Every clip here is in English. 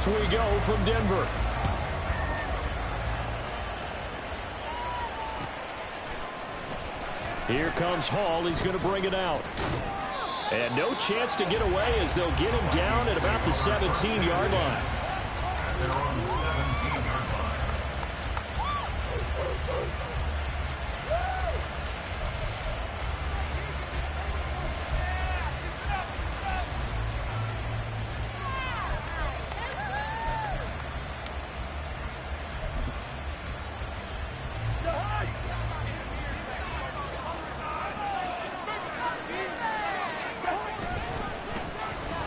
Off we go from Denver. Here comes Hall. He's going to bring it out. And no chance to get away as they'll get him down at about the 17-yard line. They're on the 17-yard line.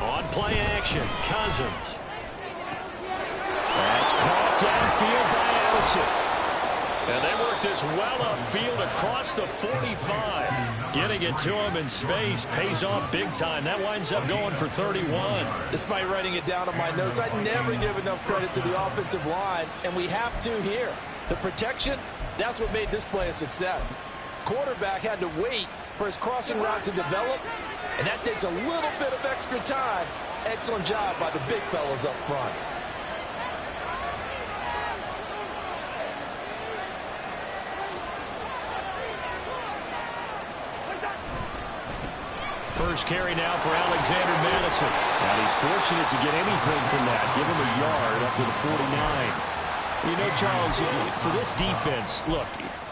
On play action, Cousins. That's caught downfield by Addison. And they work this well upfield across the 45. Getting it to him in space pays off big time. That winds up going for 31. Despite writing it down on my notes, I never give enough credit to the offensive line, and we have to here. The protection, that's what made this play a success. Quarterback had to wait for his crossing route to develop, and that takes a little bit of extra time. Excellent job by the big fellas up front. First carry now for Alexander Madison. And he's fortunate to get anything from that. Give him a yard up to the 49. You know, Charles, for this defense, look,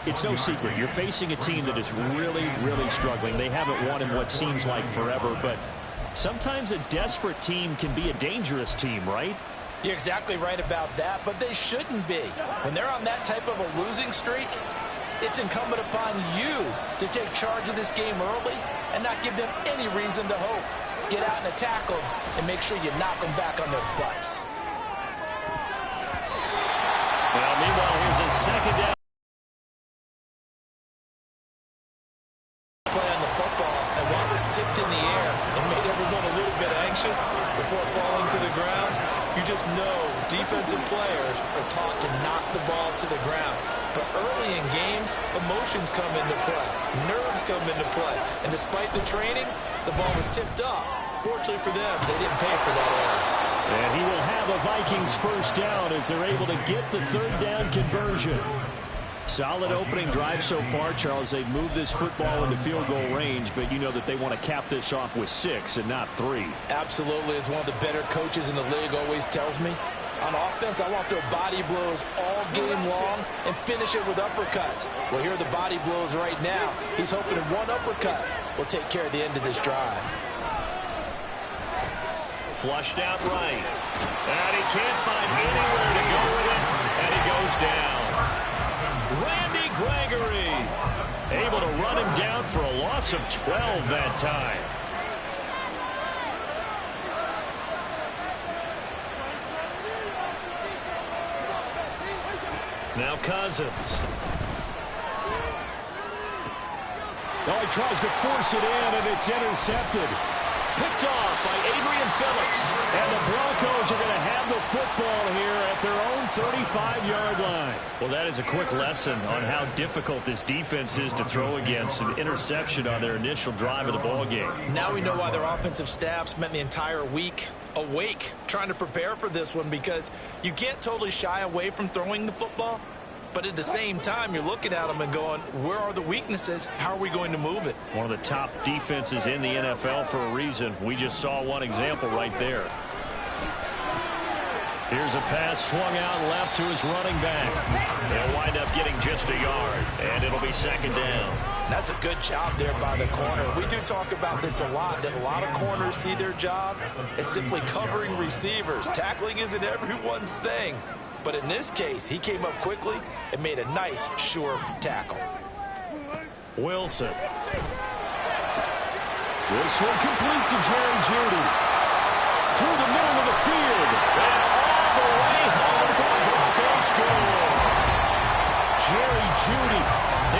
it's no secret. You're facing a team that is really, really struggling. They haven't won in what seems like forever, but sometimes a desperate team can be a dangerous team, right? You're exactly right about that, but they shouldn't be. When they're on that type of a losing streak, it's incumbent upon you to take charge of this game early and not give them any reason to hope. Get out and attack them and make sure you knock them back on their butts. Well, meanwhile, here's a second down. Play on the football, and while it was tipped in the air, it made everyone a little bit anxious before falling to the ground. You just know defensive players are taught to knock the ball to the ground. But early in games, emotions come into play. Nerves come into play. And despite the training, the ball was tipped up. Fortunately for them, they didn't pay for that error. And he will have a Vikings first down as they're able to get the third down conversion. Solid opening drive so far, Charles. They've moved this football into field goal range, but you know that they want to cap this off with 6 and not 3. Absolutely, as one of the better coaches in the league always tells me. On offense, I want their body blows all game long and finish it with uppercuts. Well, here are the body blows right now. He's hoping that one uppercut will take care of the end of this drive. Flushed out right. And he can't find anywhere to go with it, and he goes down. Randy Gregory able to run him down for a loss of 12 that time. Now Cousins. Oh, he tries to force it in, and it's intercepted. Picked off by Adrian Phillips. And the Broncos are going to have the football here at their own 35-yard line. Well, that is a quick lesson on how difficult this defense is to throw against. An interception on their initial drive of the ballgame. Now we know why their offensive staff spent the entire week awake trying to prepare for this one, because you can't totally shy away from throwing the football. But at the same time, you're looking at them and going, where are the weaknesses? How are we going to move it? One of the top defenses in the NFL for a reason. We just saw one example right there. Here's a pass swung out left to his running back. They'll wind up getting just a yard, and it'll be second down. That's a good job there by the corner. We do talk about this a lot, that a lot of corners see their job as simply covering receivers. Tackling isn't everyone's thing. But in this case, he came up quickly and made a nice, sure tackle. Wilson. This one complete to Jerry Jeudy. Through the middle of the field. And all the way home for the Broncos score. Jerry Jeudy,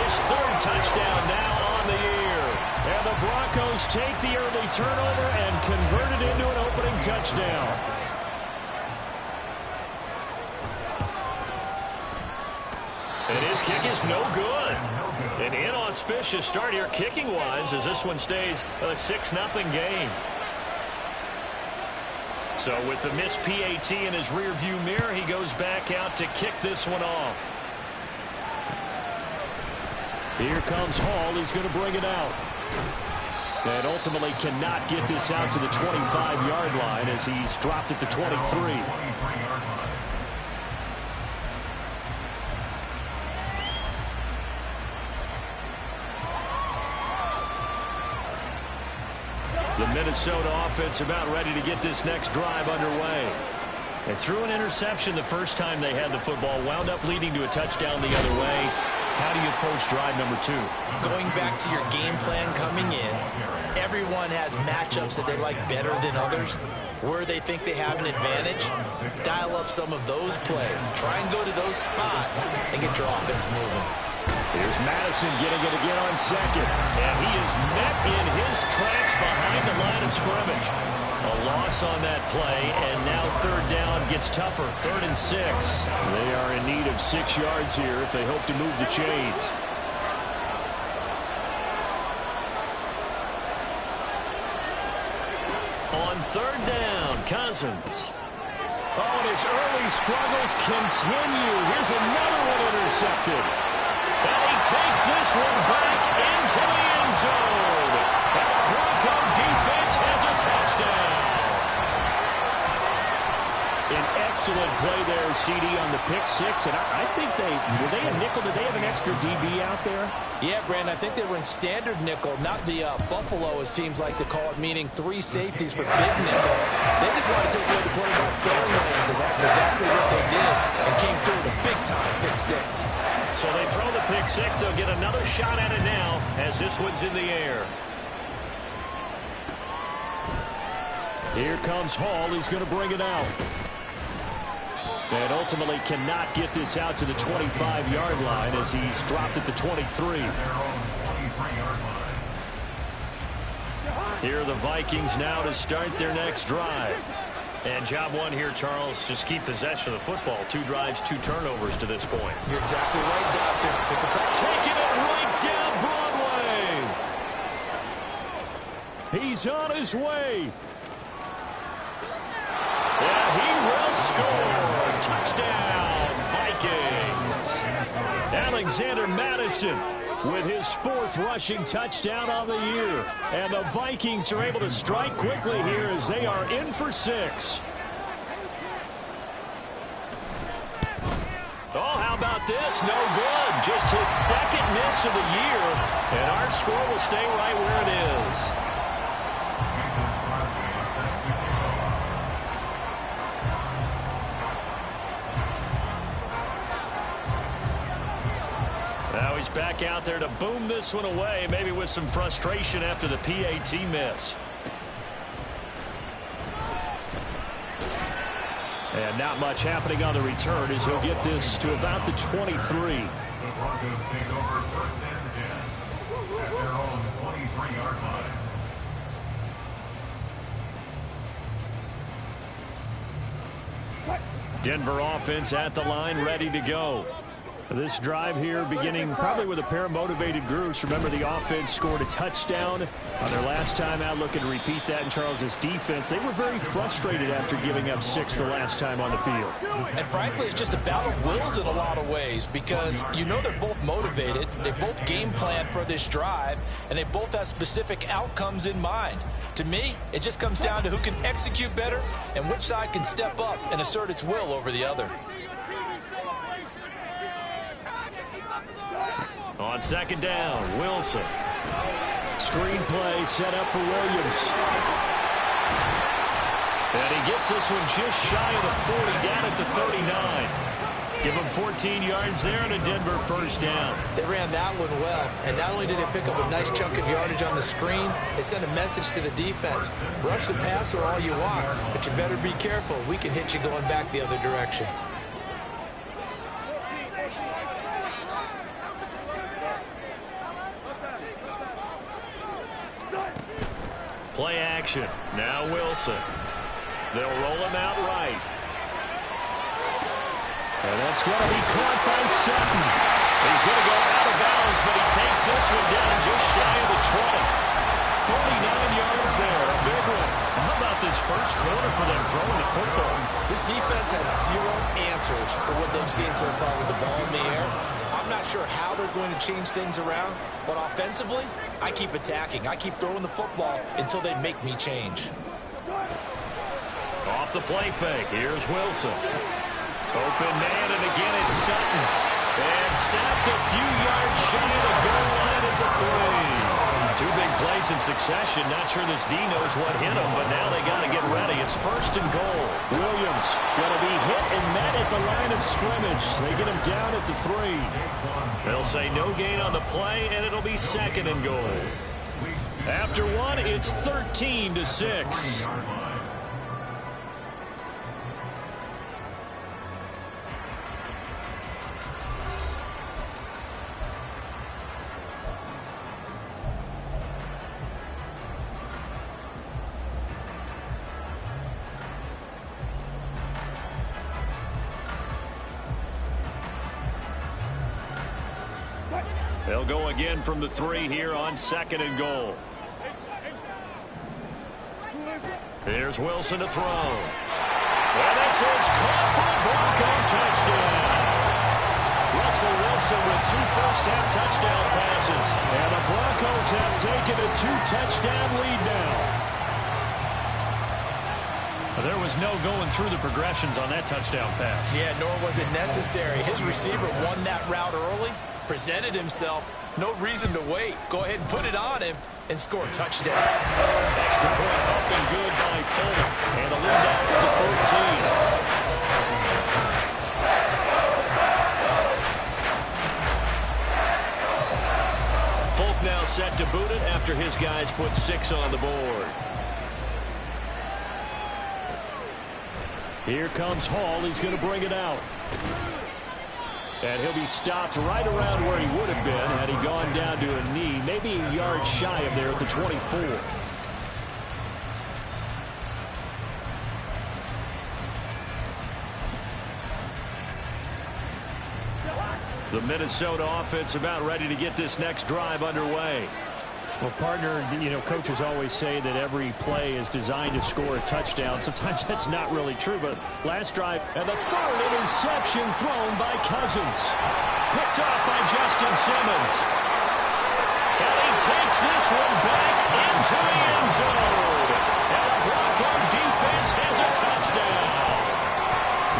his third touchdown now on the year. And the Broncos take the early turnover and convert it into an opening touchdown. And his kick is no good. An inauspicious start here kicking-wise as this one stays a 6-0 game. So with the missed PAT in his rearview mirror, he goes back out to kick this one off. Here comes Hall. He's going to bring it out. And ultimately cannot get this out to the 25-yard line as he's dropped at the 23. The Minnesota offense about ready to get this next drive underway. And threw an interception the first time they had the football, wound up leading to a touchdown the other way. How do you approach drive number 2? Going back to your game plan coming in, everyone has matchups that they like better than others. Where they think they have an advantage, dial up some of those plays. Try and go to those spots and get your offense moving. Here's Madison getting it again on second. And he is met in his tracks behind the line of scrimmage. A loss on that play, and now third down gets tougher. 3rd and 6. They are in need of 6 yards here if they hope to move the chains. On 3rd down, Cousins. Oh, and his early struggles continue. Here's another one intercepted. And he takes this one back into the end zone. And the Bronco defense has a touchdown. An excellent play there, CD, on the pick 6. And I think were they a nickel? Did they have an extra DB out there? Yeah, Brandon, I think they were in standard nickel, not the Buffalo, as teams like to call it, meaning 3 safeties for big nickel. They just wanted to take away the quarterback's throwing lanes, and that's exactly what they did, and came through with a big-time pick 6. So they throw the pick 6. They'll get another shot at it now as this one's in the air. Here comes Hall. He's going to bring it out. And ultimately cannot get this out to the 25-yard line as he's dropped at the 23. Here are the Vikings now to start their next drive. And job one here, Charles, just keep possession of the football. 2 drives, 2 turnovers to this point. You're exactly right, Doctor. Taking it right down Broadway. He's on his way. Yeah, he will score. Touchdown, Vikings. Alexander Madison with his 4th rushing touchdown on the year. And the Vikings are able to strike quickly here as they are in for 6. Oh, how about this? No good. Just his 2nd miss of the year. And our score will stay right where it is. Now he's back out there to boom this one away, maybe with some frustration after the PAT miss. And not much happening on the return as he'll get this to about the 23. The Broncos take over 1st and 10 at their own 23-yard line. Denver offense at the line, ready to go. This drive here beginning probably with a pair of motivated groups. Remember, the offense scored a touchdown on their last time out. Looking to repeat that in Charles's defense. They were very frustrated after giving up 6 the last time on the field. And frankly, it's just a battle of wills in a lot of ways because you know they're both motivated. They both game plan for this drive, and they both have specific outcomes in mind. To me, it just comes down to who can execute better and which side can step up and assert its will over the other. On 2nd down, Wilson. Screen play set up for Williams. And he gets this one just shy of the 40, down at the 39. Give him 14 yards there and a Denver 1st down. They ran that one well, and not only did they pick up a nice chunk of yardage on the screen, they sent a message to the defense. Rush the passer all you want, but you better be careful. We can hit you going back the other direction. Play action. Now Wilson. They'll roll him out right. And that's going to be caught by Sutton. He's going to go out of bounds, but he takes this one down just shy of the 20. 39 yards there, a big one. How about this first close corner for them throwing the football. This defense has zero answers for what they've seen so far with the ball in the air. I'm not sure how they're going to change things around, but offensively, I keep attacking. I keep throwing the football until they make me change. Off the play fake. Here's Wilson. Open man, and again it's Sutton. And stopped a few yards shy of the goal line at the 3. 2 big plays in succession. Not sure this D knows what hit him, but now they got to get ready. It's 1st and goal. Williams going to be hit and met at the line of scrimmage. They get him down at the 3. They'll say no gain on the play, and it'll be 2nd and goal. After 1, it's 13-6. They'll go again from the 3 here on 2nd and goal. Here's Wilson to throw. And this is caught for a Bronco touchdown. Russell Wilson with 2 first-half touchdown passes. And the Broncos have taken a 2-touchdown lead now. There was no going through the progressions on that touchdown pass. Yeah, nor was it necessary. His receiver won that route early, presented himself. No reason to wait. Go ahead and put it on him and score a touchdown. Extra point up and good by Folk. And a lead out to 14. Folk now set to boot it after his guys put 6 on the board. Here comes Hall. He's going to bring it out. And he'll be stopped right around where he would have been had he gone down to a knee, maybe a yard shy of there at the 24. The Minnesota offense about ready to get this next drive underway. Well, partner, you know, coaches always say that every play is designed to score a touchdown. Sometimes that's not really true, but last drive, and the 3rd interception thrown by Cousins. Picked off by Justin Simmons. And he takes this one back into the end zone. And the Bronco defense has a touchdown.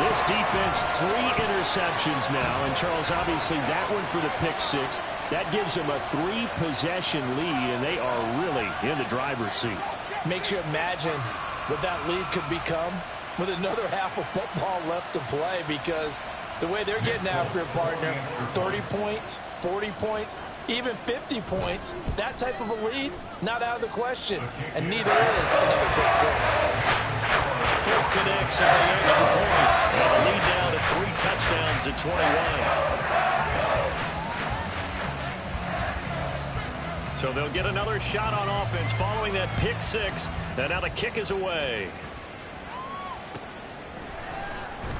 This defense, 3 interceptions now. And, Charles, obviously that one for the pick 6. That gives them a 3-possession lead, and they are really in the driver's seat. Makes you imagine what that lead could become with another half of football left to play, because the way they're getting after it, partner, 30 points, 40 points, even 50 points, that type of a lead, not out of the question. And neither is another pick 6. Folk connects on the extra point. And the lead down to 3 touchdowns at 21. So they'll get another shot on offense following that pick 6. And now the kick is away.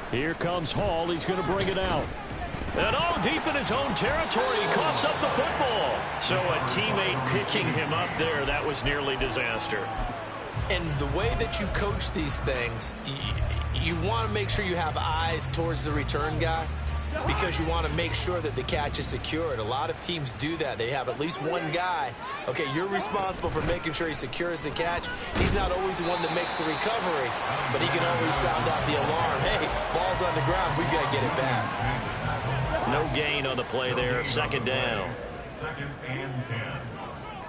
Here comes Hall. He's going to bring it out. And deep in his own territory, he coughs up the football. So a teammate picking him up there, that was nearly disaster. And the way that you coach these things, you want to make sure you have eyes towards the return guy, because you want to make sure that the catch is secured. A lot of teams do that. They have at least one guy. Okay, you're responsible for making sure he secures the catch. He's not always the one that makes the recovery, but he can always sound out the alarm. Hey, ball's on the ground. We've got to get it back. No gain on the play there. 2nd down. 2nd and 10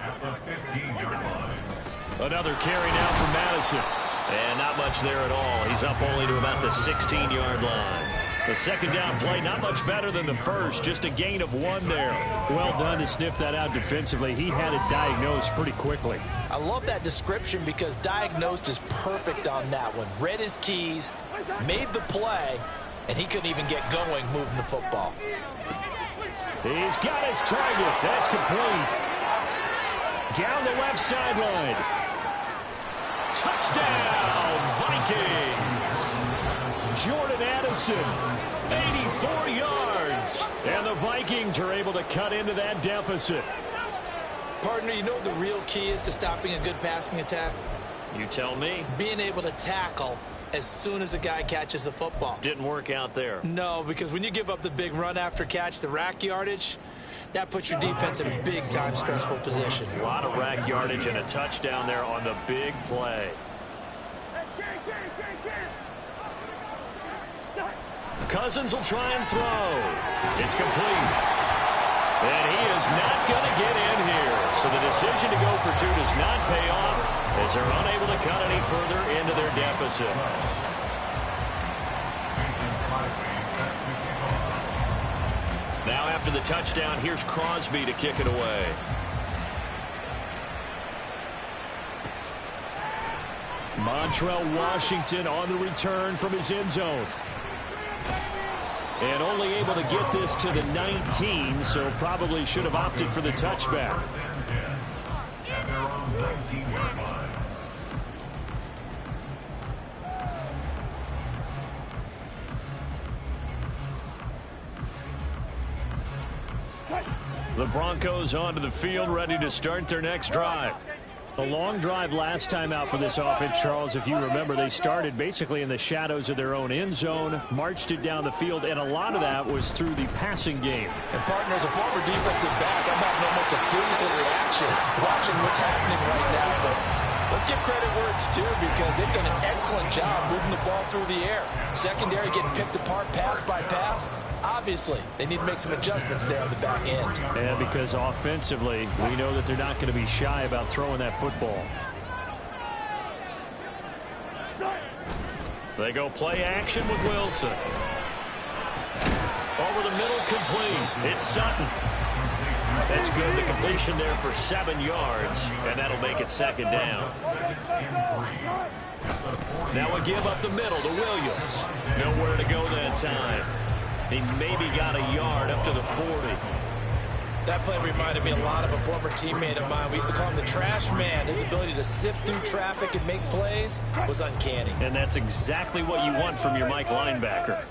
at the 15-yard line. Another carry now for Madison. And not much there at all. He's up only to about the 16-yard line. The 2nd down play, not much better than the first. Just a gain of 1 there. Well done to sniff that out defensively. He had it diagnosed pretty quickly. I love that description, because diagnosed is perfect on that one. Read his keys, made the play, and he couldn't even get going moving the football. He's got his target. That's complete. Down the left sideline. Touchdown, Vikings. Jordan Addison, 84 yards. And the Vikings are able to cut into that deficit. Partner, you know the real key is to stopping a good passing attack? You tell me. Being able to tackle as soon as a guy catches the football. Didn't work out there. No, because when you give up the big run after catch, the rack yardage, that puts your defense in a big-time stressful position. A lot of rack yardage and a touchdown there on the big play. Cousins will try and throw. It's complete. And he is not going to get in here. So the decision to go for two does not pay off as they're unable to cut any further into their deficit. Now after the touchdown, here's Crosby to kick it away. Montrell Washington on the return from his end zone. And only able to get this to the 19, so probably should have opted for the touchback. At their own 19-yard line. The Broncos onto the field, ready to start their next drive. A long drive last time out for this offense, Charles. If you remember, they started basically in the shadows of their own end zone, marched it down the field, and a lot of that was through the passing game. And partner, as a former defensive back, I'm having almost a physical reaction watching what's happening right now. But let's give credit where it's due, because they've done an excellent job moving the ball through the air. Secondary getting picked apart pass by pass. Obviously, they need to make some adjustments there on the back end. And because offensively, we know that they're not going to be shy about throwing that football. They go play action with Wilson. Over the middle, complete. It's Sutton. That's good. The completion there for 7 yards, and that'll make it second down. Now we give up the middle to Williams. Nowhere to go that time. He maybe got a yard up to the 40. That play reminded me a lot of a former teammate of mine. We used to call him the trash man. His ability to sift through traffic and make plays was uncanny. And that's exactly what you want from your Mike linebacker.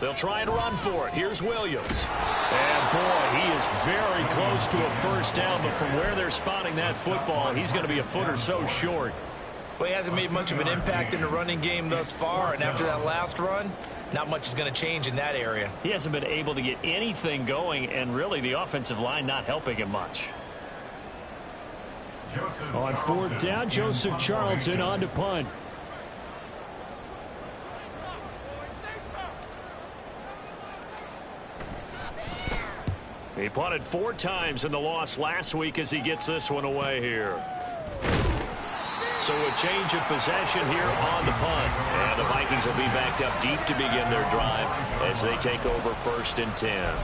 They'll try and run for it. Here's Williams. And, boy, he is very close to a first down, but from where they're spotting that football, he's going to be a foot or so short. Well, he hasn't made much of an impact in the running game thus far, and after that last run, not much is going to change in that area. He hasn't been able to get anything going, and really the offensive line not helping him much. On fourth down, Joseph Charlton on to punt. He punted 4 times in the loss last week as he gets this one away here. So a change of possession here on the punt. And the Vikings will be backed up deep to begin their drive as they take over 1st and 10.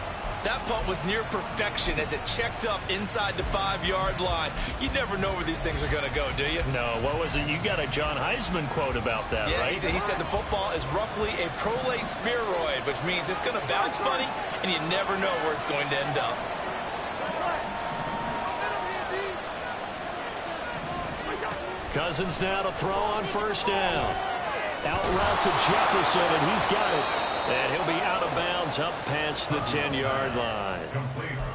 That punt was near perfection as it checked up inside the 5-yard line. You never know where these things are going to go, do you? No, what was it? You got a John Heisman quote about that, yeah, right? He said the football is roughly a prolate spheroid, which means it's going to bounce funny, and you never know where it's going to end up. Cousins now to throw on 1st down. Out route to Jefferson, and he's got it. And he'll be out of bounds up past the 10-yard line.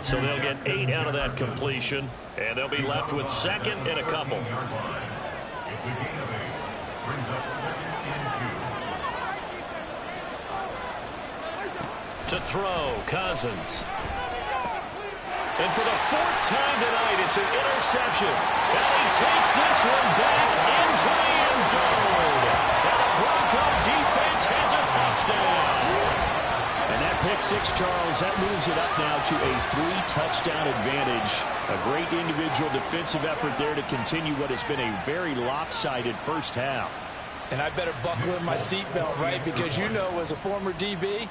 So they'll get 8 out of that completion, and they'll be left with 2nd and a couple. It's a gain of 8. Brings up 2nd and 2. To throw, Cousins. And for the 4th time tonight, it's an interception. And he takes this one back into the end zone. And the Bronco defense has a touchdown. And that pick 6, Charles, that moves it up now to a 3-touchdown advantage. A great individual defensive effort there to continue what has been a very lopsided first half. And I better buckle in my seatbelt, right? Because you know, as a former DB,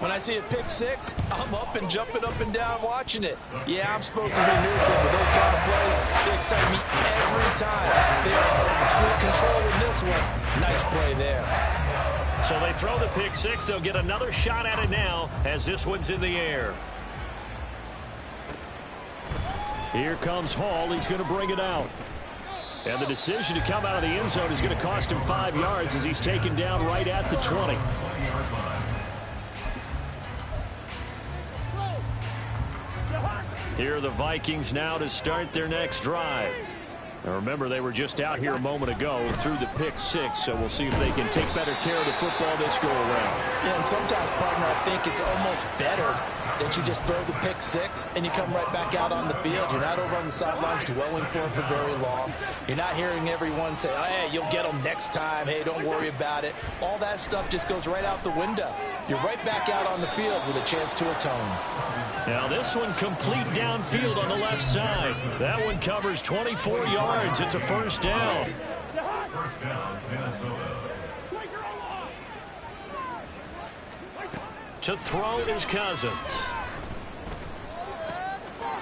when I see a pick 6, I'm up and jumping up and down watching it. Yeah, I'm supposed to be neutral, but those kind of plays, they excite me every time. They are in absolute control in this one. Nice play there. So they throw the pick 6. They'll get another shot at it now as this one's in the air. Here comes Hall. He's going to bring it out. And the decision to come out of the end zone is going to cost him 5 yards as he's taken down right at the 20. Here are the Vikings now to start their next drive. Now remember, they were just out here a moment ago through the pick six, so we'll see if they can take better care of the football this go around. Yeah, and sometimes, partner, I think it's almost better that you just throw the pick six and you come right back out on the field. You're not over on the sidelines dwelling for it for very long. You're not hearing everyone say, oh, hey, you'll get them next time. Hey, don't worry about it. All that stuff just goes right out the window. You're right back out on the field with a chance to atone. Now this one complete downfield on the left side. That one covers 24 yards. It's a first down. First down, Minnesota. To throw is Cousins.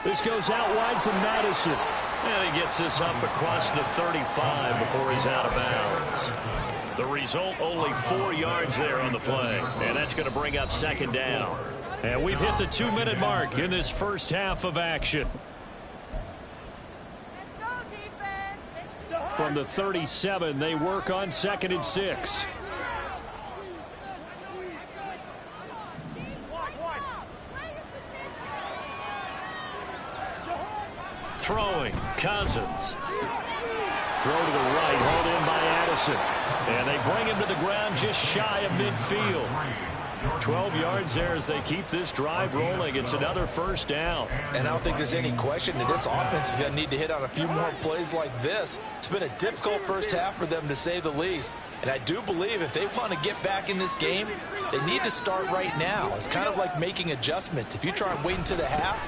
This goes out wide from Madison. And he gets this up across the 35 before he's out of bounds. The result, only 4 yards there on the play. And that's going to bring up second down. And we've hit the 2-minute mark in this first half of action. Let's go, defense. From the 37, they work on 2nd and 6. Throwing, Cousins. Throw to the right, hauled in by Addison. And they bring him to the ground just shy of midfield. 12 yards there as they keep this drive rolling. It's another first down. And I don't think there's any question that this offense is going to need to hit on a few more plays like this. It's been a difficult first half for them, to say the least. And I do believe if they want to get back in this game, they need to start right now. It's kind of like making adjustments. If you try and wait until the half,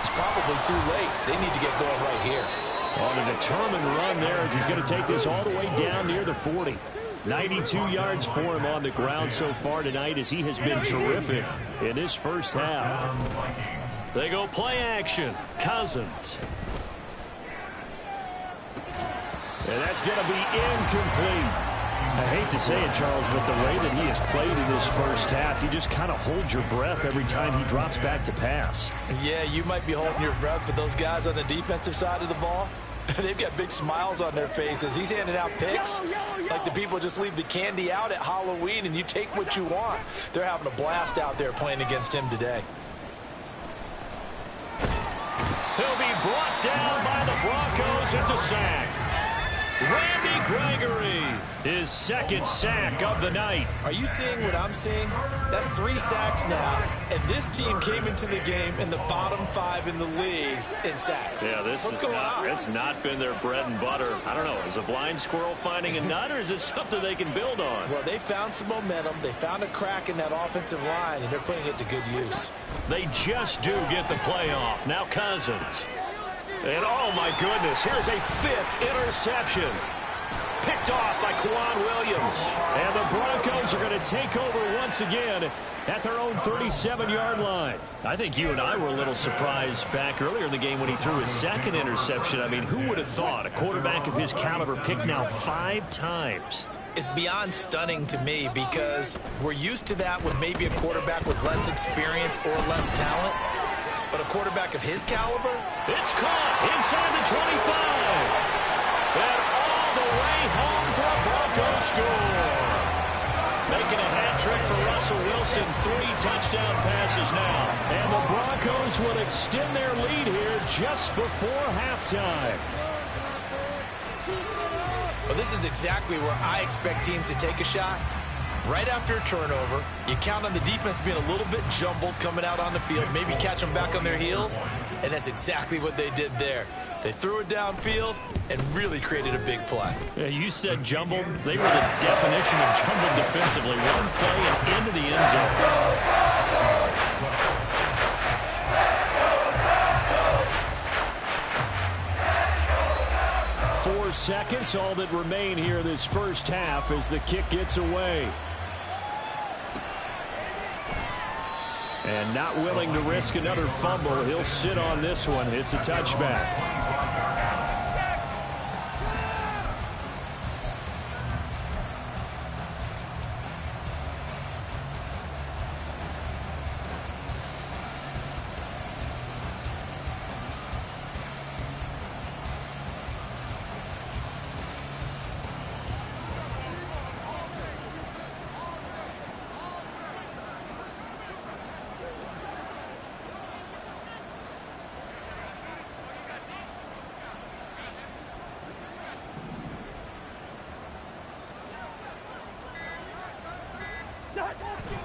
it's probably too late. They need to get going right here. On a determined run there as he's going to take this all the way down near the 40. 92 yards for him on the ground so far tonight as he has been terrific in this first half. They go play action. Cousins. And that's going to be incomplete. I hate to say it, Charles, but the way that he has played in this first half, you just kind of hold your breath every time he drops back to pass. Yeah, you might be holding your breath, but those guys on the defensive side of the ball, they've got big smiles on their faces. He's handing out picks like the people just leave the candy out at Halloween and you take what you want. They're having a blast out there playing against him today. He'll be brought down by the Broncos. It's a sack. Randy Gregory, his second sack of the night. Are you seeing what I'm seeing? That's 3 sacks now, and this team came into the game in the bottom 5 in the league in sacks. Yeah, what's going on? It's not been their bread and butter. I don't know. Is a blind squirrel finding a nut, or is it something they can build on? Well, they found some momentum. They found a crack in that offensive line, and they're putting it to good use. They just do get the playoff. Now Cousins. And oh my goodness, here's a 5th interception. Picked off by Quan Williams. And the Broncos are going to take over once again at their own 37-yard line. I think you and I were a little surprised back earlier in the game when he threw his 2nd interception. I mean, who would have thought a quarterback of his caliber picked now 5 times? It's beyond stunning to me because we're used to that with maybe a quarterback with less experience or less talent. But a quarterback of his caliber? It's caught inside the 25. And all the way home for a Broncos score. Making a hat trick for Russell Wilson. 3 touchdown passes now. And the Broncos will extend their lead here just before halftime. Well, this is exactly where I expect teams to take a shot. Right after a turnover, you count on the defense being a little bit jumbled coming out on the field, maybe catch them back on their heels, and that's exactly what they did there. They threw it downfield and really created a big play. Yeah, you said jumbled. They were the definition of jumbled defensively. One play and into the end zone. 4 seconds, all that remain here this first half as the kick gets away. And not willing to risk another fumble, he'll sit on this one. It's a touchback.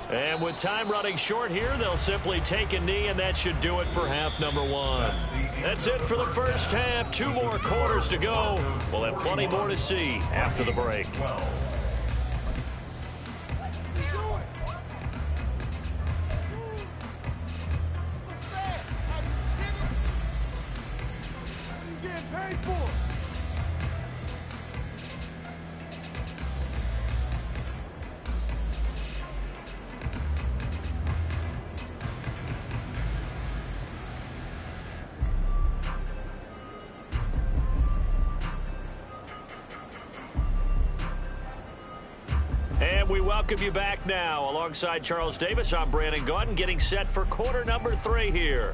And with time running short here, they'll simply take a knee, and that should do it for half number one. That's it for the first half. 2 more quarters to go. We'll have plenty more to see after the break. And we welcome you back now. Alongside Charles Davis, I'm Brandon Gaudin, getting set for quarter number 3 here.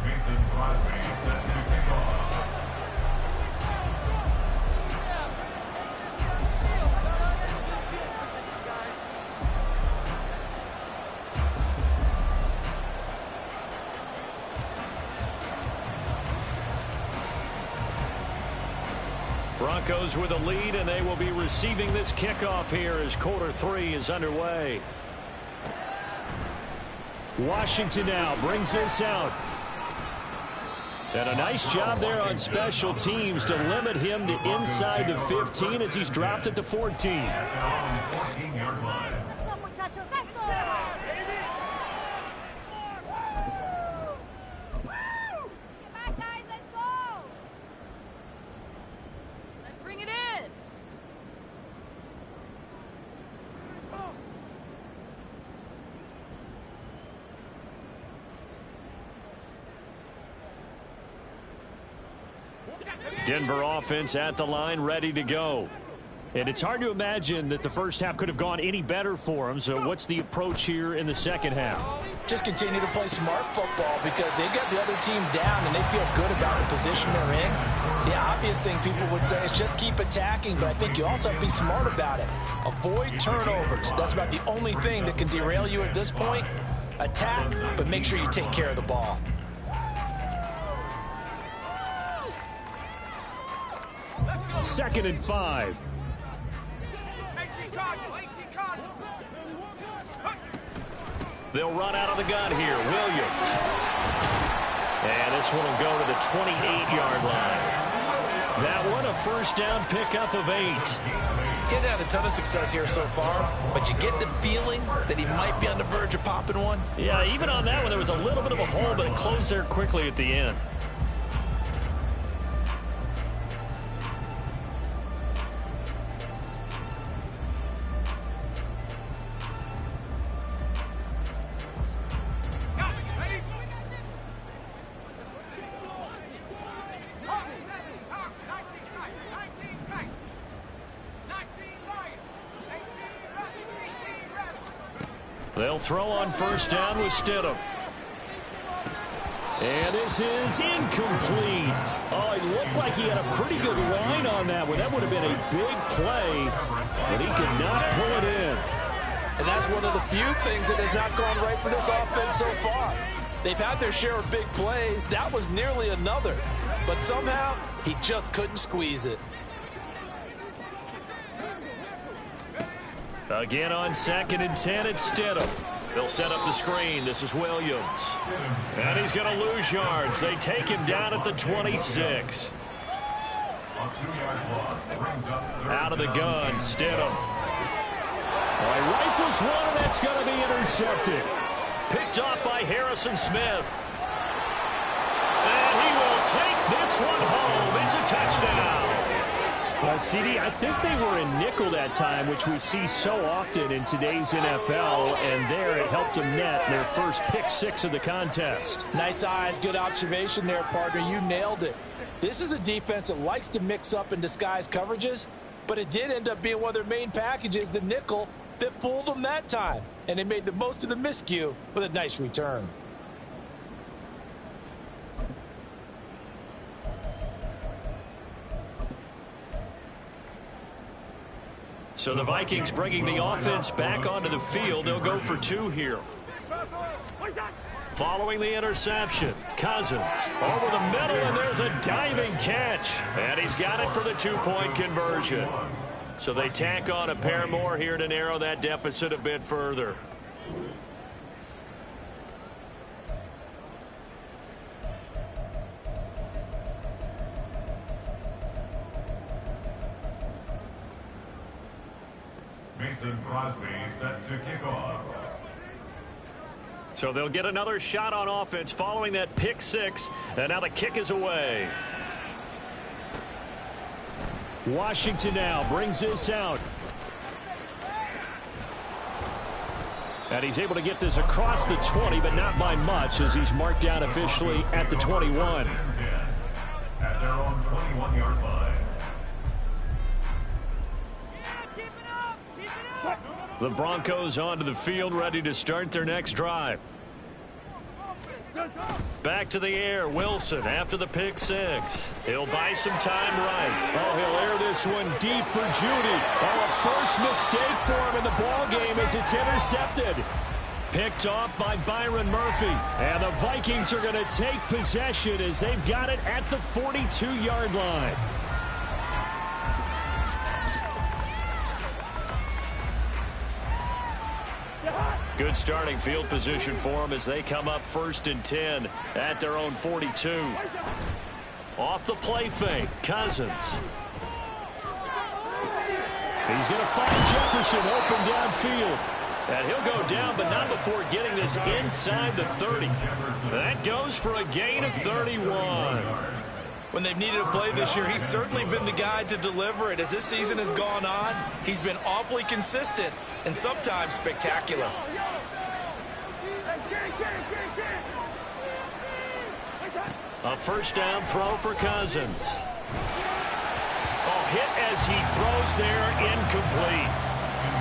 Mason Crosby set to kick off. Broncos with a lead, and they will be receiving this kickoff here as quarter 3 is underway. Washington now brings this out. And a nice job there on special teams to limit him to inside the 15 as he's dropped at the 14. 14-yard line. Eso, muchachos, eso. Come on, guys, let's go. Let's bring it in. Denver offense at the line, ready to go. And it's hard to imagine that the first half could have gone any better for them. So what's the approach here in the second half? Just continue to play smart football because they got the other team down and they feel good about the position they're in. The obvious thing people would say is just keep attacking, but I think you also have to be smart about it. Avoid turnovers. That's about the only thing that can derail you at this point. Attack, but make sure you take care of the ball. Second and 5. They'll run out of the gun here. Williams. And this one will go to the 28-yard line. That one a first down pickup of 8. He's had a ton of success here so far, but you get the feeling that he might be on the verge of popping one. Yeah, even on that one, there was a little bit of a hole, but it closed there quickly at the end. They'll throw on first down with Stidham. And this is incomplete. Oh, it looked like he had a pretty good line on that one. That would have been a big play, but he could not pull it in. And that's one of the few things that has not gone right for this offense so far. They've had their share of big plays. That was nearly another. But somehow, he just couldn't squeeze it. Again on second and 10, it's Stidham. They'll set up the screen. This is Williams. And he's going to lose yards. They take him down at the 26. Out of the gun, Stidham. He rifles one, and that's going to be intercepted. Picked off by Harrison Smith. And he will take this one home. It's a touchdown. CD, I think they were in nickel that time, which we see so often in today's NFL, and there it helped them net their first pick 6 of the contest. Nice eyes, good observation there, partner. You nailed it. This is a defense that likes to mix up and disguise coverages, but it did end up being one of their main packages, the nickel, that fooled them that time, and they made the most of the miscue with a nice return. So the Vikings bringing the offense back onto the field. They'll go for 2 here. Following the interception, Cousins over the middle, and there's a diving catch. And he's got it for the 2-point conversion. So they tack on a pair more here to narrow that deficit a bit further. Mason Crosby set to kick off. So they'll get another shot on offense following that pick six. And now the kick is away. Washington now brings this out. And he's able to get this across the 20, but not by much, as he's marked down officially at the 21. At their own 21-yard line. The Broncos onto the field, ready to start their next drive. Back to the air, Wilson after the pick six. He'll buy some time right. Oh, he'll air this one deep for Judy. Oh, a first mistake for him in the ball game as it's intercepted. Picked off by Byron Murphy. And the Vikings are going to take possession as they've got it at the 42-yard line. Good starting field position for them as they come up 1st and 10 at their own 42. Off the play fake, Cousins. He's going to find Jefferson open downfield. And he'll go down, but not before getting this inside the 30. That goes for a gain of 31. When they've needed a play this year, he's certainly been the guy to deliver it. As this season has gone on, he's been awfully consistent and sometimes spectacular. A first down throw for Cousins. Oh, hit as he throws there, incomplete.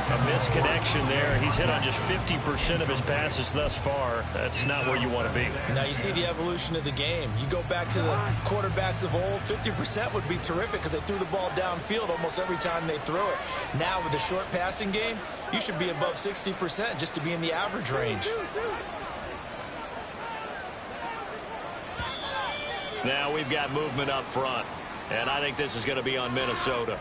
A misconnection there. He's hit on just 50% of his passes thus far. That's not where you want to be. Now you see the evolution of the game. You go back to the quarterbacks of old, 50% would be terrific because they threw the ball downfield almost every time they threw it. Now with the short passing game, you should be above 60% just to be in the average range. Now we've got movement up front, and I think this is going to be on Minnesota.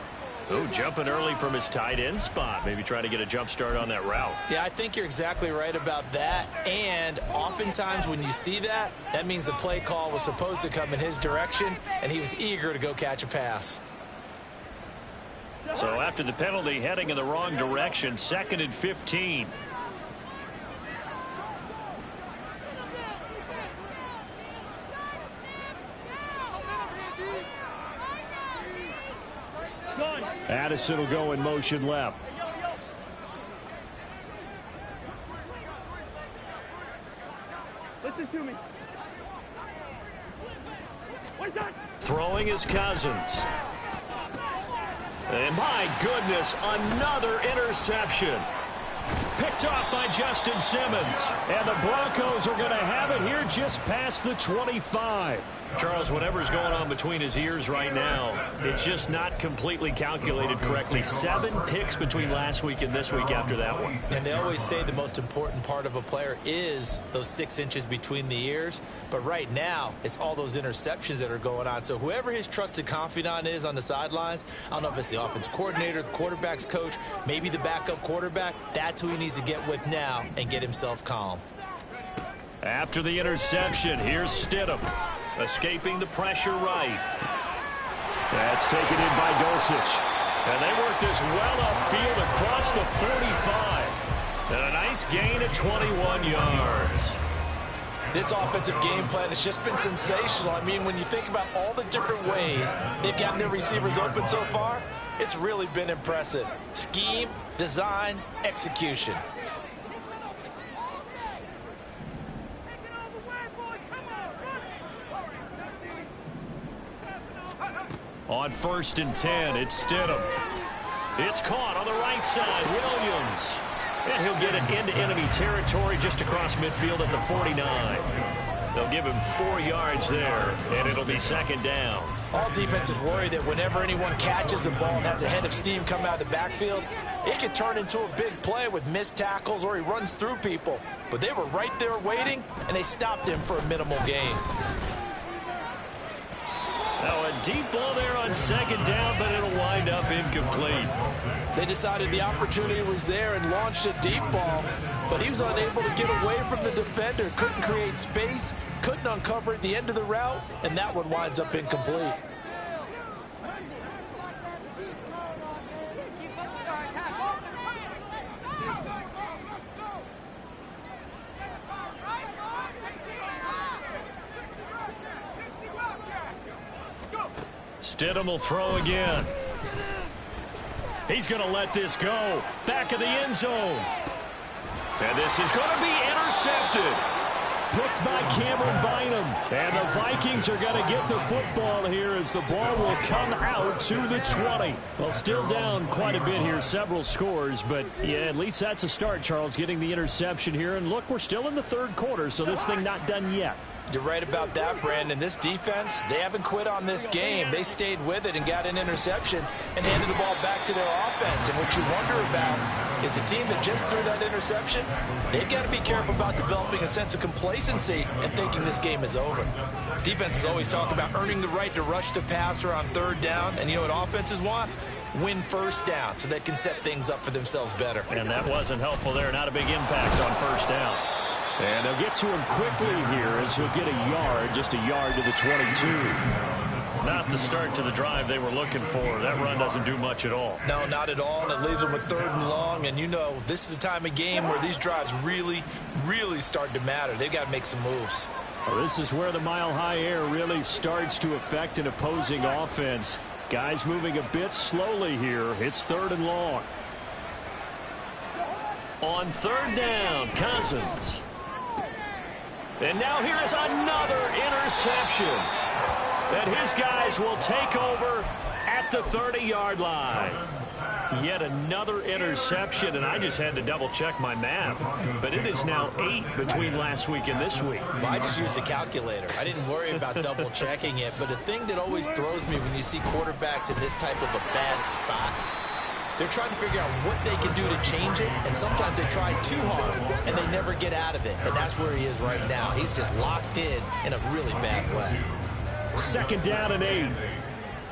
Ooh, jumping early from his tight end spot. Maybe trying to get a jump start on that route. Yeah, I think you're exactly right about that. And oftentimes when you see that, that means the play call was supposed to come in his direction, and he was eager to go catch a pass. So after the penalty, heading in the wrong direction, 2nd and 15. Addison will go in motion left. Listen to me. Throwing is Cousins. And my goodness, another interception. Picked off by Justin Simmons. And the Broncos are going to have it here just past the 25. Charles, whatever's going on between his ears right now, it's just not completely calculated correctly. 7 picks between last week and this week after that one. And they always say the most important part of a player is those 6 inches between the ears. But right now, it's all those interceptions that are going on. So whoever his trusted confidant is on the sidelines, I don't know if it's the offensive coordinator, the quarterback's coach, maybe the backup quarterback, that's who he needs to get with now and get himself calm. After the interception, here's Stidham. Escaping the pressure right. That's taken in by Dulcich. And they work this well upfield across the 45. And a nice gain of 21 yards. This offensive game plan has just been sensational. I mean, when you think about all the different ways they've gotten their receivers open so far, it's really been impressive. Scheme, design, execution. On 1st and 10, it's Stidham. It's caught on the right side, Williams. And he'll get it into enemy territory just across midfield at the 49. They'll give him 4 yards there, and it'll be 2nd down. All defenses worry that whenever anyone catches the ball and has a head of steam come out of the backfield, it can turn into a big play with missed tackles or he runs through people. But they were right there waiting, and they stopped him for a minimal gain. Now a deep ball there on second down, but it'll wind up incomplete. They decided the opportunity was there and launched a deep ball, but he was unable to get away from the defender. Couldn't create space, couldn't uncover at the end of the route, and that one winds up incomplete. Stidham will throw again. He's going to let this go. Back of the end zone. And this is going to be intercepted. Picked by Cameron Bynum. And the Vikings are going to get the football here as the ball will come out to the 20. Well, still down quite a bit here, several scores. But, yeah, at least that's a start, Charles, getting the interception here. And, look, we're still in the third quarter, so this thing not done yet. You're right about that, Brandon. This defense, they haven't quit on this game. They stayed with it and got an interception and handed the ball back to their offense. And what you wonder about is a team that just threw that interception, they've got to be careful about developing a sense of complacency and thinking this game is over. Defenses always talk about earning the right to rush the passer on third down. And you know what offenses want? Win first down so they can set things up for themselves better. And that wasn't helpful there. Not a big impact on first down. And they'll get to him quickly here as he'll get a yard, just a yard to the 22. Not the start to the drive they were looking for. That run doesn't do much at all. No, not at all, and it leaves them with third and long. And you know, this is the time of game where these drives really, really start to matter. They've got to make some moves. Well, this is where the mile-high air really starts to affect an opposing offense. Guys moving a bit slowly here. It's third and long. On third down, Cousins. And now here is another interception. And his guys will take over at the 30-yard line. Yet another interception, and I just had to double-check my math. But it is now 8 between last week and this week. Well, I just used a calculator. I didn't worry about double-checking it. But the thing that always throws me when you see quarterbacks in this type of a bad spot, they're trying to figure out what they can do to change it, and sometimes they try too hard, and they never get out of it. And that's where he is right now. He's just locked in a really bad way. Second down and 8.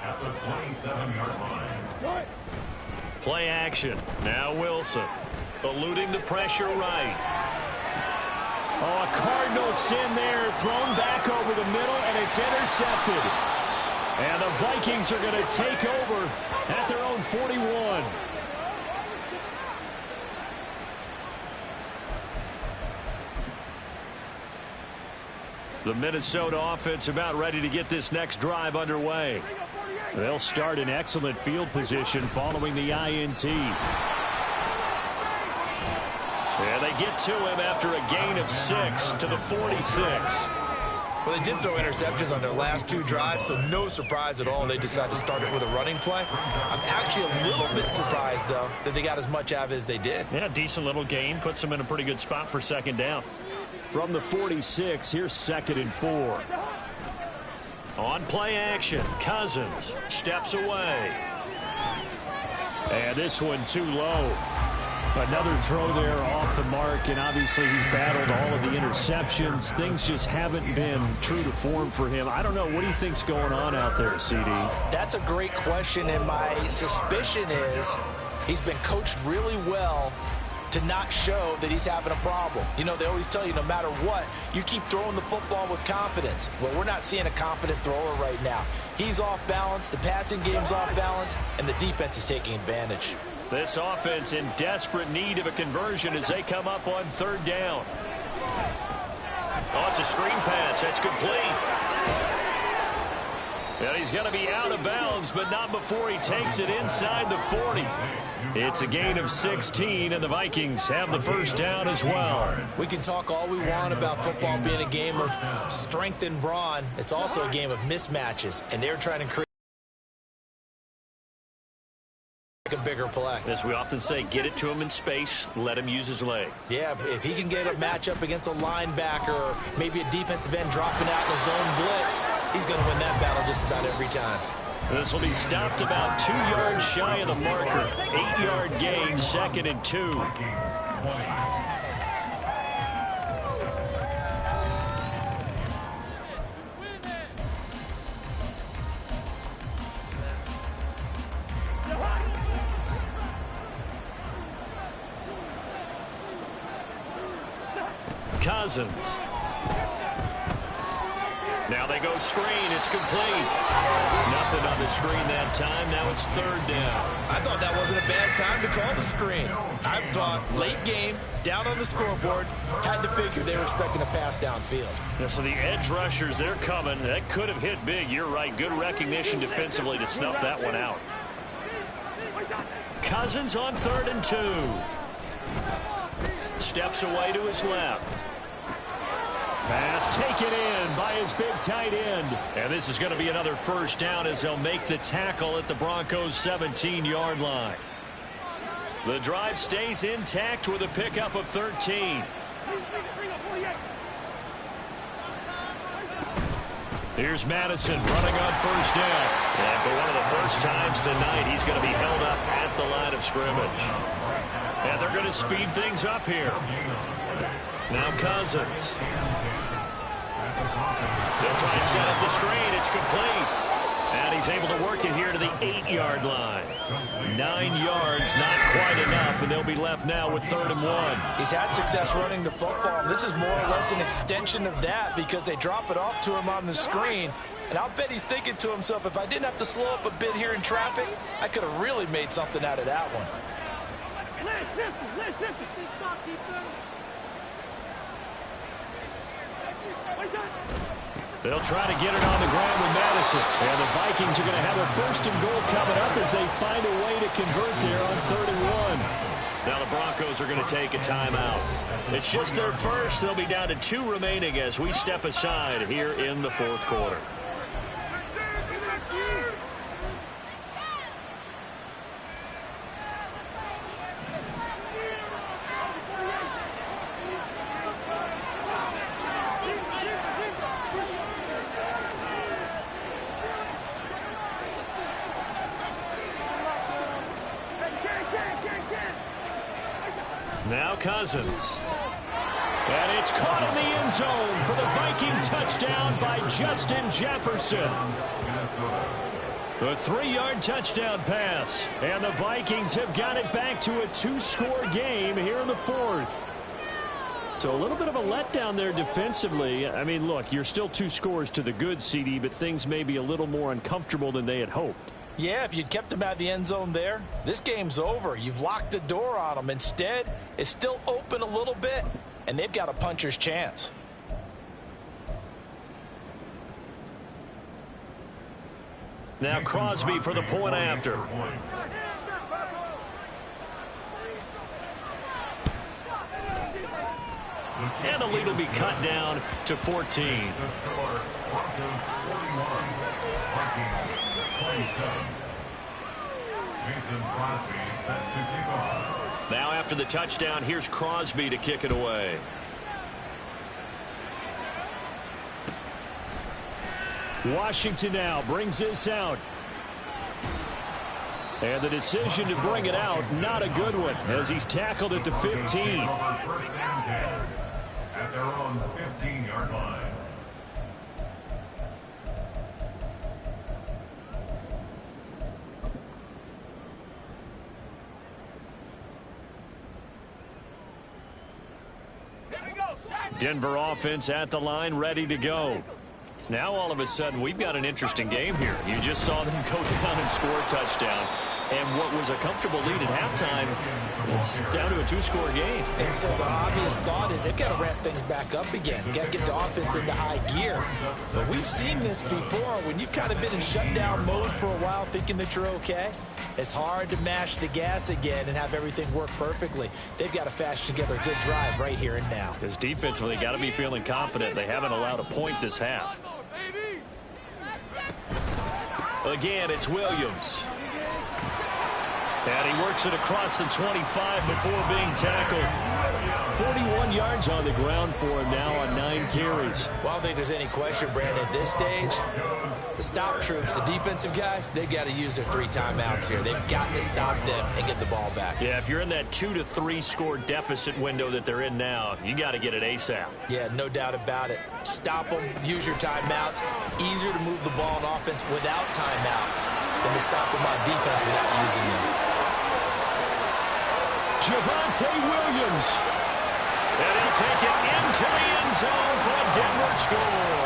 At the 27-yard line. Play action. Now Wilson. Eluding the pressure right. Oh, a Cardinal sin there. Thrown back over the middle, and it's intercepted. And the Vikings are going to take over at their own 41. The Minnesota offense about ready to get this next drive underway. They'll start in excellent field position following the INT. And they get to him after a gain of 6 to the 46. Well, they did throw interceptions on their last 2 drives, so no surprise at all they decided to start it with a running play. I'm actually a little bit surprised, though, that they got as much out of it as they did. Yeah, decent little gain. Puts them in a pretty good spot for second down. From the 46, here's 2nd and 4. On play action, Cousins steps away. And this one too low. Another throw there off the mark, and obviously he's battled all of the interceptions. Things just haven't been true to form for him. I don't know. What do you think's going on out there, CD? That's a great question, and my suspicion is he's been coached really well to not show that he's having a problem. You know, they always tell you no matter what, you keep throwing the football with confidence. Well, we're not seeing a confident thrower right now. He's off balance, the passing game's off balance, and the defense is taking advantage. This offense in desperate need of a conversion as they come up on third down. Oh, it's a screen pass. That's complete. And he's going to be out of bounds, but not before he takes it inside the 40. It's a gain of 16, and the Vikings have the first down as well. We can talk all we want about football being a game of strength and brawn. It's also a game of mismatches, and they're trying to create a bigger play. As we often say, get it to him in space, let him use his leg. Yeah, if he can get a matchup against a linebacker or maybe a defensive end dropping out in a zone blitz, he's going to win that battle just about every time. This will be stopped about 2 yards shy of the marker. 8-yard gain, 2nd and 2. Cousins. Now they go screen. It's complete. Nothing on the screen that time. Now it's third down. I thought that wasn't a bad time to call the screen. I thought late game, down on the scoreboard, had to figure they were expecting a pass downfield. Yeah, so the edge rushers, they're coming. That could have hit big. You're right. Good recognition defensively to snuff that one out. Cousins on 3rd and 2. Steps away to his left. Pass taken in by his big tight end. And this is going to be another first down as they'll make the tackle at the Broncos' 17-yard line. The drive stays intact with a pickup of 13. Here's Madison running on first down. And for one of the first times tonight, he's going to be held up at the line of scrimmage. And they're going to speed things up here. Now Cousins. They'll try and set up the screen. It's complete. And he's able to work it here to the 8-yard line. 9 yards, not quite enough, and they'll be left now with 3rd and 1. He's had success running the football, and this is more or less an extension of that because they drop it off to him on the screen. And I'll bet he's thinking to himself, if I didn't have to slow up a bit here in traffic, I could have really made something out of that one. They'll try to get it on the ground with Madison. And the Vikings are going to have a 1st and goal coming up as they find a way to convert there on 3rd and 1. Now the Broncos are going to take a timeout. It's just their first. They'll be down to 2 remaining as we step aside here in the 4th quarter. Now Cousins. And it's caught in the end zone for the Viking touchdown by Justin Jefferson. The 3-yard touchdown pass. And the Vikings have got it back to a 2-score game here in the 4th. So a little bit of a letdown there defensively. I mean, look, you're still 2 scores to the good, CD, but things may be a little more uncomfortable than they had hoped. Yeah, if you'd kept him out of the end zone there, this game's over. You've locked the door on him. Instead, it's still open a little bit, and they've got a puncher's chance. Now Crosby for the point after. And the lead will be cut down to 14. Now after the touchdown, here's Crosby to kick it away. Washington now brings this out. And the decision to bring it out, not a good one, as he's tackled at the 15. First and 10 at their own 15-yard line. Denver offense at the line, ready to go. Now all of a sudden we've got an interesting game here. You just saw them go down and score a touchdown. And what was a comfortable lead at halftime, it's down to a 2-score game. And so the obvious thought is they've got to ramp things back up again. Got to get the offense into high gear. But we've seen this before. When you've kind of been in shutdown mode for a while thinking that you're okay, it's hard to mash the gas again and have everything work perfectly. They've got to fashion together a good drive right here and now. Because defensively, got to be feeling confident. They haven't allowed a point this half. Again, it's Williams. And he works it across the 25 before being tackled. 41 yards on the ground for him now on 9 carries. Well, I don't think there's any question, Brandon, at this stage, the stop troops, the defensive guys, they've got to use their 3 timeouts here. They've got to stop them and get the ball back. Yeah, if you're in that 2 to 3 score deficit window that they're in now, you got to get it ASAP. Yeah, no doubt about it. Stop them, use your timeouts. Easier to move the ball on offense without timeouts than to stop them on defense without using them. Javonte Williams. And he'll take it into the end zone for a Denver score.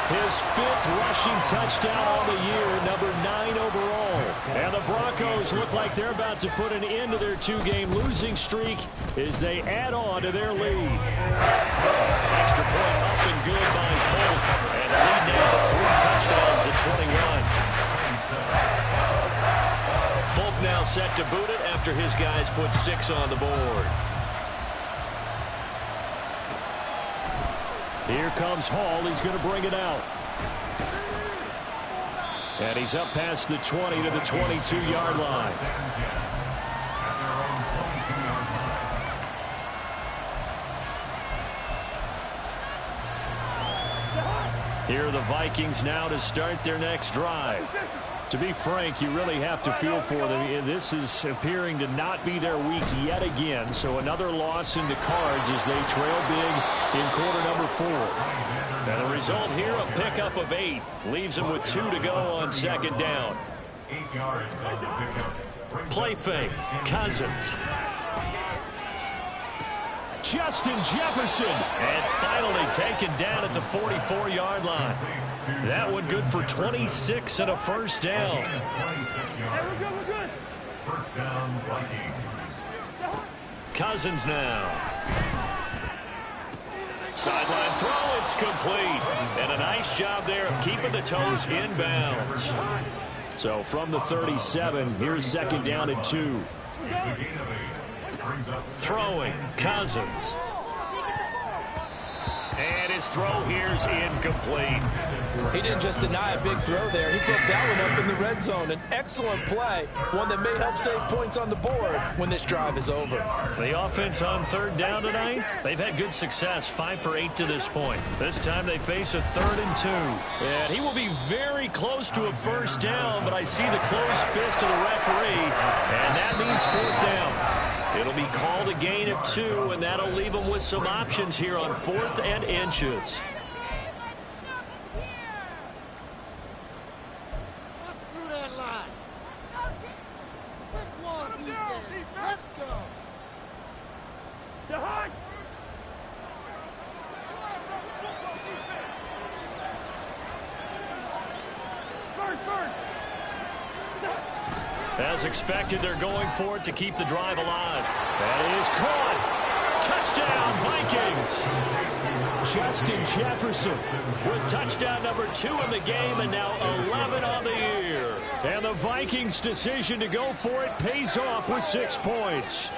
His 5th rushing touchdown on the year, number 9 overall. And the Broncos look like they're about to put an end to their 2-game losing streak as they add on to their lead. Extra point up and good by Folk. And the lead now to 3 touchdowns at 21. Folk now set to boot it after his guys put 6 on the board. Here comes Hall. He's going to bring it out. And he's up past the 20 to the 22-yard line. Here are the Vikings now to start their next drive. To be frank, you really have to feel for them. This is appearing to not be their week yet again. So another loss in the cards as they trail big in quarter number 4. And the result here, a pickup of 8. Leaves them with 2 to go on second down. 8 yards on the pickup. Play fake. Cousins. Justin Jefferson. And finally taken down at the 44-yard line. That one good for 26 and a first down. 26 yards. First down, Vikings. Cousins now. Sideline throw, it's complete. And a nice job there of keeping the toes inbounds. So from the 37, here's second down and 2. Throwing, Cousins. And his throw here's incomplete. He didn't just deny a big throw there. He put that one up in the red zone. An excellent play, one that may help save points on the board when this drive is over. The offense on third down tonight, they've had good success, 5 for 8 to this point. This time they face a 3rd and 2. And he will be very close to a first down, but I see the closed fist of the referee, and that means 4th down. It'll be called a gain of 2, and that'll leave them with some options here on 4th and inches. As expected, they're going for it to keep the drive alive. That is caught. Touchdown, Vikings. Justin Jefferson with touchdown number 2 in the game and now 11 on the year. And the Vikings' decision to go for it pays off with 6 points.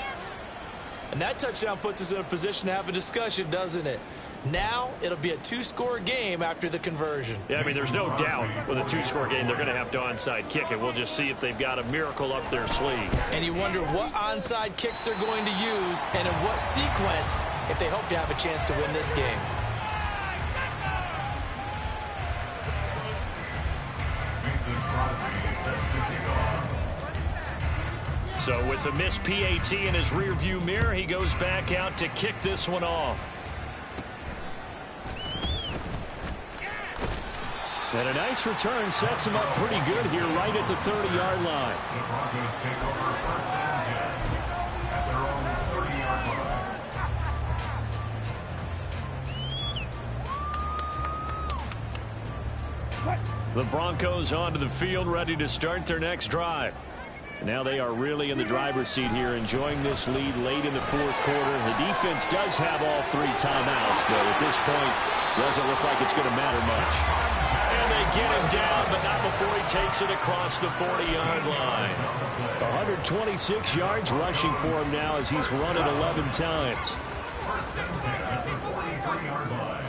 And that touchdown puts us in a position to have a discussion, doesn't it? Now it'll be a 2-score game after the conversion. Yeah, I mean, there's no doubt with a 2-score game they're going to have to onside kick it. We'll just see if they've got a miracle up their sleeve. And you wonder what onside kicks they're going to use and in what sequence if they hope to have a chance to win this game. So with the missed PAT in his rearview mirror, he goes back out to kick this one off. And a nice return sets him up pretty good here right at the 30-yard line. The Broncos take over first and 10 at their own 30-yard line. The Broncos onto the field, ready to start their next drive. Now they are really in the driver's seat here, enjoying this lead late in the 4th quarter. The defense does have all 3 timeouts, but at this point, doesn't look like it's going to matter much. And they get him down, but not before he takes it across the 40-yard line. 126 yards rushing for him now as he's run it 11 times. First and 10 at the 43-yard line.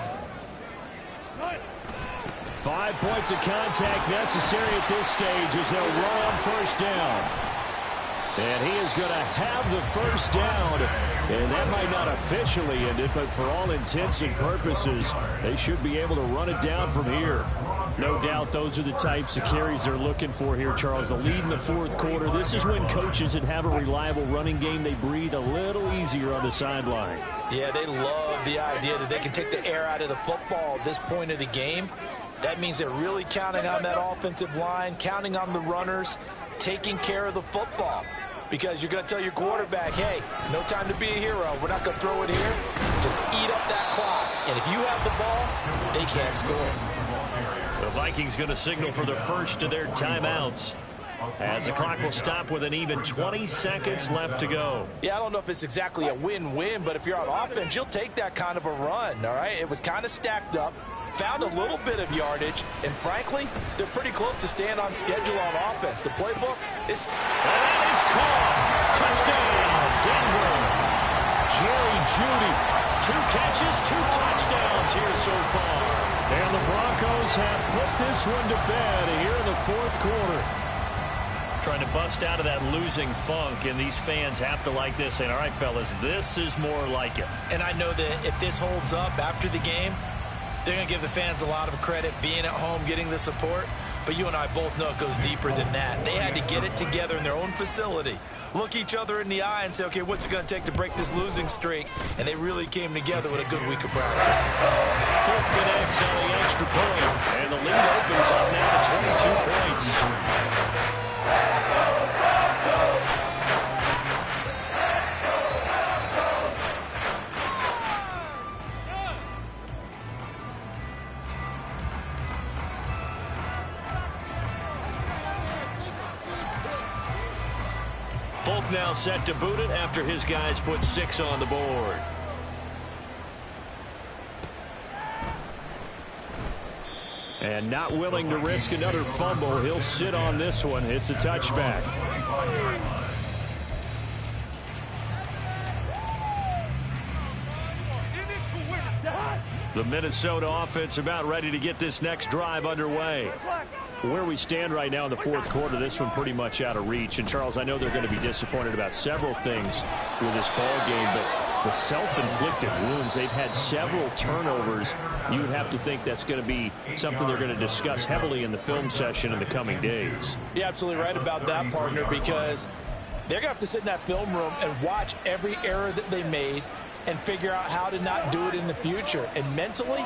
5 points of contact necessary at this stage as they'll run on first down. And he is going to have the first down. And that might not officially end it, but for all intents and purposes, they should be able to run it down from here. No doubt those are the types of carries they're looking for here, Charles. The lead in the 4th quarter. This is when coaches that have a reliable running game, they breathe a little easier on the sideline. Yeah, they love the idea that they can take the air out of the football at this point of the game. That means they're really counting on that offensive line, counting on the runners, taking care of the football. Because you're going to tell your quarterback, hey, no time to be a hero. We're not going to throw it here. Just eat up that clock. And if you have the ball, they can't score. The Vikings going to signal for the first of their timeouts, as the clock will stop with an even 20 seconds left to go. Yeah, I don't know if it's exactly a win-win, but if you're on offense, you'll take that kind of a run, all right? It was kind of stacked up, found a little bit of yardage, and frankly, they're pretty close to staying on schedule on offense. The playbook is... And that is caught. Touchdown, Denver. Jerry Jeudy, 2 catches, 2 touchdowns here so far. And the Broncos have put this one to bed here in the fourth quarter. Trying to bust out of that losing funk, and these fans have to like this, saying, all right, fellas, this is more like it. And I know that if this holds up after the game, they're going to give the fans a lot of credit, being at home, getting the support. But you and I both know it goes deeper than that. They had to get it together in their own facility, look each other in the eye and say, okay, what's it going to take to break this losing streak? And they really came together with a good week of practice. Fulk connects on the extra point, and the lead opens up now to 22 points. Fulk now set to boot it after his guys put 6 on the board. And not willing to risk another fumble, he'll sit on this one. It's a touchback. The Minnesota offense about ready to get this next drive underway. Where we stand right now in the fourth quarter, this one pretty much out of reach. And, Charles, I know they're going to be disappointed about several things with this ball game, but the self-inflicted wounds, they've had several turnovers. You would have to think that's going to be something they're going to discuss heavily in the film session in the coming days. You're absolutely right about that, partner, because they're going to have to sit in that film room and watch every error that they made and figure out how to not do it in the future. And mentally,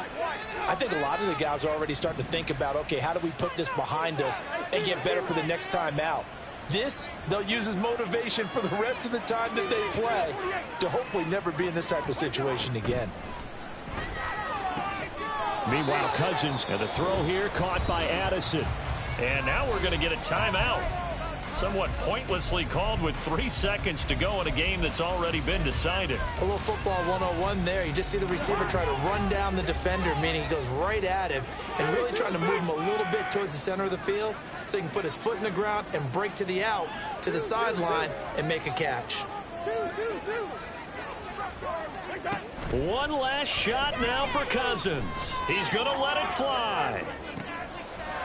I think a lot of the guys are already starting to think about, okay, how do we put this behind us and get better for the next time out? This, they'll use as motivation for the rest of the time that they play to hopefully never be in this type of situation again. Meanwhile, Cousins, and the throw here caught by Addison. And now we're going to get a timeout. Somewhat pointlessly called with 3 seconds to go in a game that's already been decided. A little football 101 there. You just see the receiver try to run down the defender, meaning he goes right at him and really trying to move him a little bit towards the center of the field so he can put his foot in the ground and break to the out, to the sideline, and make a catch. One last shot now for Cousins. He's going to let it fly.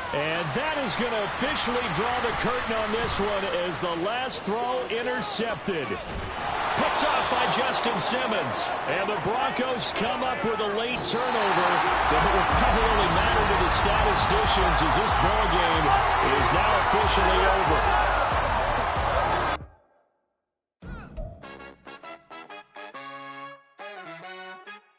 And that is going to officially draw the curtain on this one as the last throw intercepted. Picked off by Justin Simmons. And the Broncos come up with a late turnover that will probably only matter to the statisticians as this ball game is now officially over.